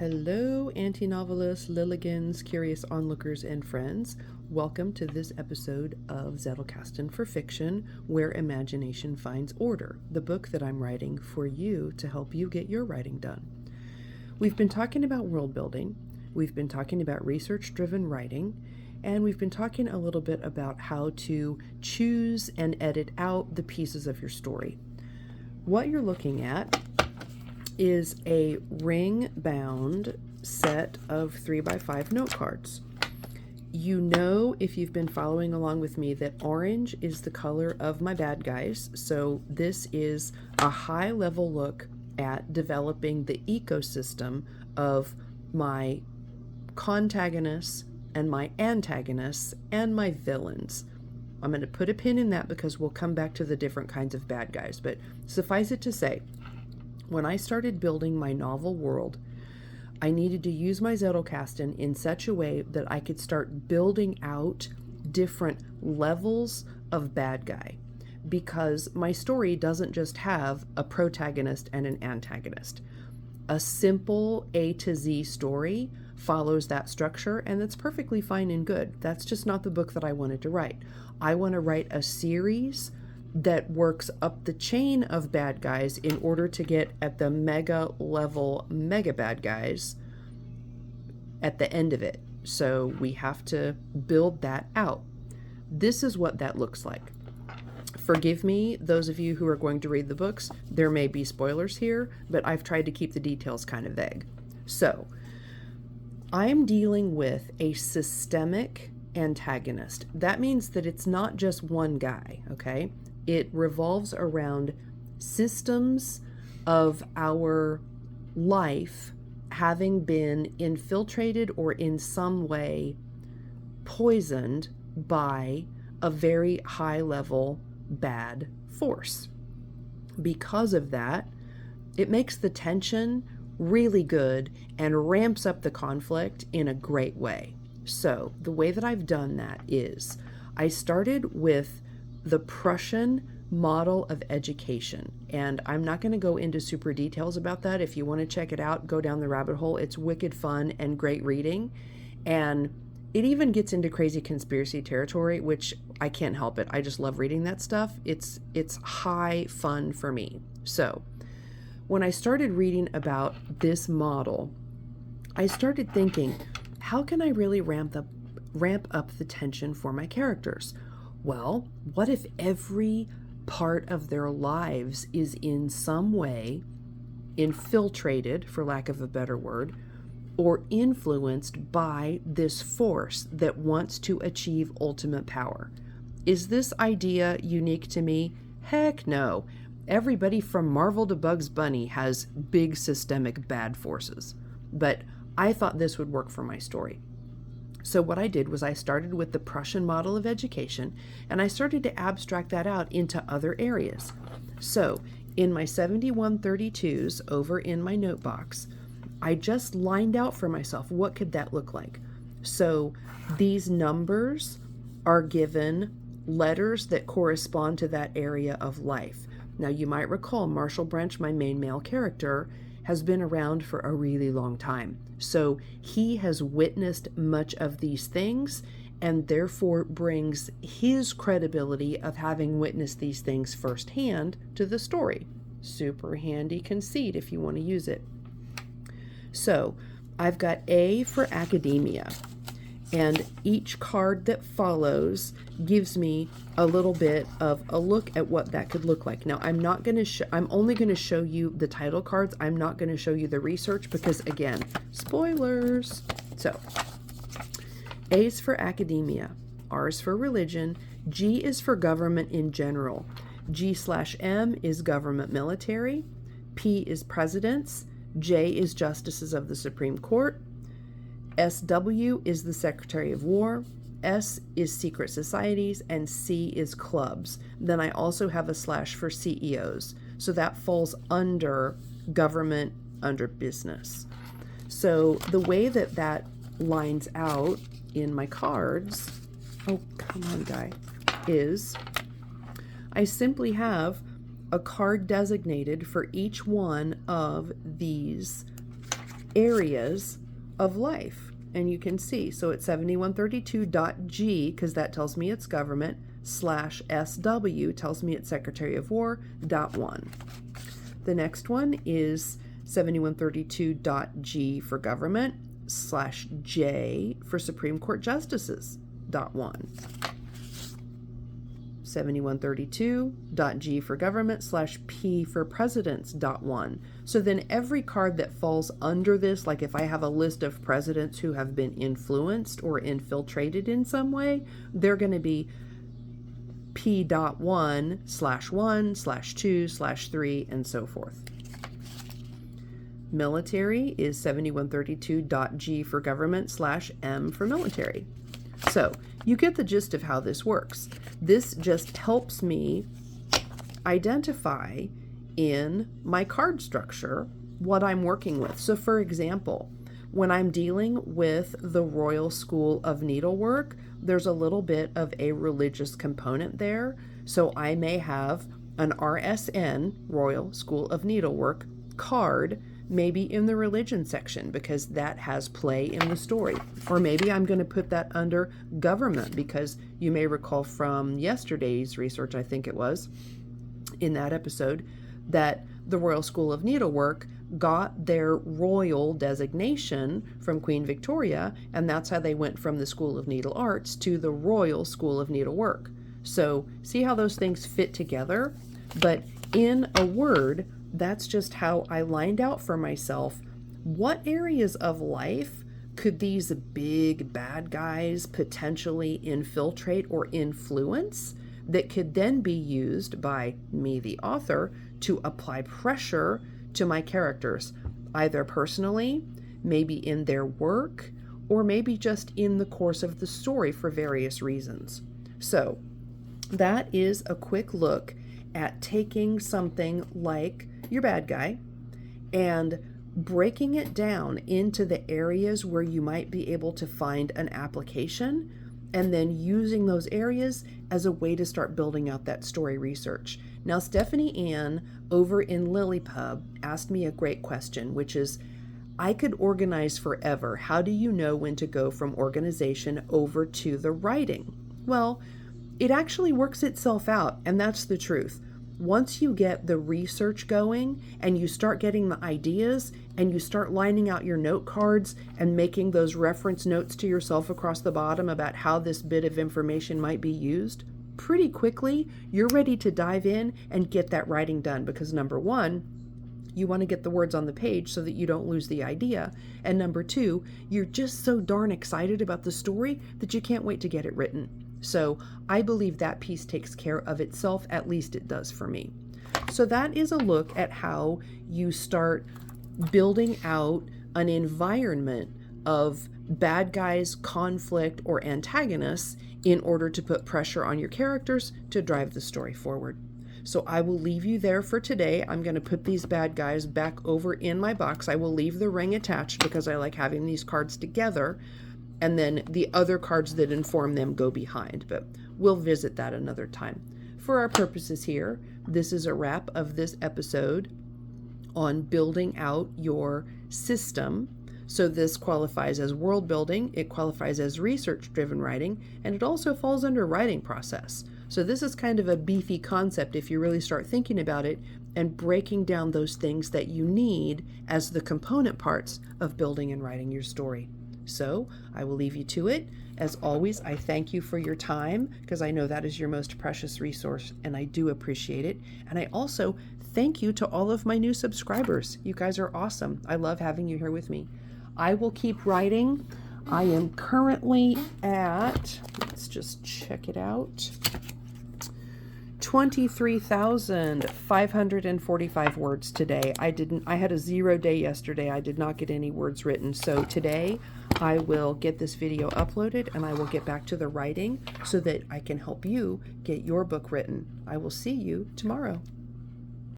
Hello, anti-novelists, Lilligans, curious onlookers, and friends. Welcome to this episode of Zettelkasten for Fiction, where imagination finds order, the book that I'm writing for you to help you get your writing done. We've been talking about world building, we've been talking about research-driven writing, and we've been talking a little bit about how to choose and edit out the pieces of your story. What you're looking at is a ring-bound set of 3x5 note cards. You know, if you've been following along with me, that orange is the color of my bad guys. So this is a high-level look at developing the ecosystem of my contagonists and my antagonists and my villains. I'm going to put a pin in that because we'll come back to the different kinds of bad guys. But suffice it to say, when I started building my novel world, I needed to use my Zettelkasten in such a way that I could start building out different levels of bad guy, because my story doesn't just have a protagonist and an antagonist. A simple A to Z story follows that structure, and that's perfectly fine and good. That's just not the book that I wanted to write. I want to write a series that works up the chain of bad guys in order to get at the mega level mega bad guys at the end of it. So we have to build that out. This is what that looks like. Forgive me, those of you who are going to read the books, there may be spoilers here, but I've tried to keep the details kind of vague. So I'm dealing with a systemic antagonist. That means that it's not just one guy, okay? It revolves around systems of our life having been infiltrated or in some way poisoned by a very high level bad force. Because of that, it makes the tension really good and ramps up the conflict in a great way. So the way that I've done that is I started with the Prussian model of education. And I'm not going to go into super details about that. If you want to check it out, go down the rabbit hole. It's wicked fun and great reading. And it even gets into crazy conspiracy territory, which I can't help it. I just love reading that stuff. It's high fun for me. So when I started reading about this model, I started thinking, how can I really ramp up the tension for my characters? Well, what if every part of their lives is in some way infiltrated, for lack of a better word, or influenced by this force that wants to achieve ultimate power? Is this idea unique to me? Heck no. Everybody from Marvel to Bugs Bunny has big systemic bad forces. But I thought this would work for my story. So what I did was I started with the Prussian model of education, and I started to abstract that out into other areas. So in my 7132s over in my note box, I just lined out for myself, what could that look like? So these numbers are given letters that correspond to that area of life. Now you might recall Marshall Branch, my main male character, has been around for a really long time. So he has witnessed much of these things and therefore brings his credibility of having witnessed these things firsthand to the story. Super handy conceit if you want to use it. So I've got A for academia, and each card that follows gives me a little bit of a look at what that could look like. Now, I'm only going to show you the title cards. I'm not going to show you the research because, again, spoilers. So, A is for academia, R is for religion, G is for government in general, G/M is government military, P is presidents, J is justices of the Supreme Court, SW is the Secretary of War, S is secret societies, and C is clubs. Then I also have a / for CEOs. So that falls under government, under business. So the way that that lines out in my cards, oh, come on, guy, is I simply have a card designated for each one of these areas of life. And you can see, so it's 7132.G, because that tells me it's government, /SW tells me it's Secretary of War, .1. The next one is 7132.G for government, /J for Supreme Court Justices, .1. 7132.G for government, /P for presidents, .1. So then every card that falls under this, like if I have a list of presidents who have been influenced or infiltrated in some way, they're going to be P.1 /1 /2 /3 and so forth. Military is 7132.G for government, /M for military. So you get the gist of how this works. This just helps me identify in my card structure what I'm working with. So for example, when I'm dealing with the Royal School of Needlework, there's a little bit of a religious component there. So I may have an RSN, Royal School of Needlework, card maybe in the religion section because that has play in the story. Or maybe I'm going to put that under government because you may recall from yesterday's research, I think it was, in that episode, that the Royal School of Needlework got their royal designation from Queen Victoria, and that's how they went from the School of Needle Arts to the Royal School of Needlework. So see how those things fit together? But in a word, that's just how I lined out for myself what areas of life could these big bad guys potentially infiltrate or influence that could then be used by me, the author, to apply pressure to my characters, either personally, maybe in their work, or maybe just in the course of the story for various reasons. So that is a quick look at taking something like your bad guy and breaking it down into the areas where you might be able to find an application, and then using those areas as a way to start building out that story research. Now, Stephanie Ann over in LiLLiPub asked me a great question, which is, I could organize forever. How do you know when to go from organization over to the writing? Well, it actually works itself out, and that's the truth. Once you get the research going and you start getting the ideas and you start lining out your note cards and making those reference notes to yourself across the bottom about how this bit of information might be used, pretty quickly you're ready to dive in and get that writing done, because number one, you want to get the words on the page so that you don't lose the idea. And number two, you're just so darn excited about the story that you can't wait to get it written. So I believe that piece takes care of itself, at least it does for me. So that is a look at how you start building out an environment of bad guys, conflict, or antagonists in order to put pressure on your characters to drive the story forward. So I will leave you there for today. I'm going to put these bad guys back over in my box. I will leave the ring attached because I like having these cards together. And then the other cards that inform them go behind, but we'll visit that another time. For our purposes here, this is a wrap of this episode on building out your system. So this qualifies as world building, it qualifies as research-driven writing, and it also falls under writing process. So this is kind of a beefy concept if you really start thinking about it and breaking down those things that you need as the component parts of building and writing your story. So I will leave you to it. As always, I thank you for your time because I know that is your most precious resource and I do appreciate it. And I also thank you to all of my new subscribers. You guys are awesome. I love having you here with me. I will keep writing. I am currently at, let's just check it out, 23,545 words today. I had a 0 day yesterday. I did not get any words written. So today I will get this video uploaded and I will get back to the writing so that I can help you get your book written. I will see you tomorrow.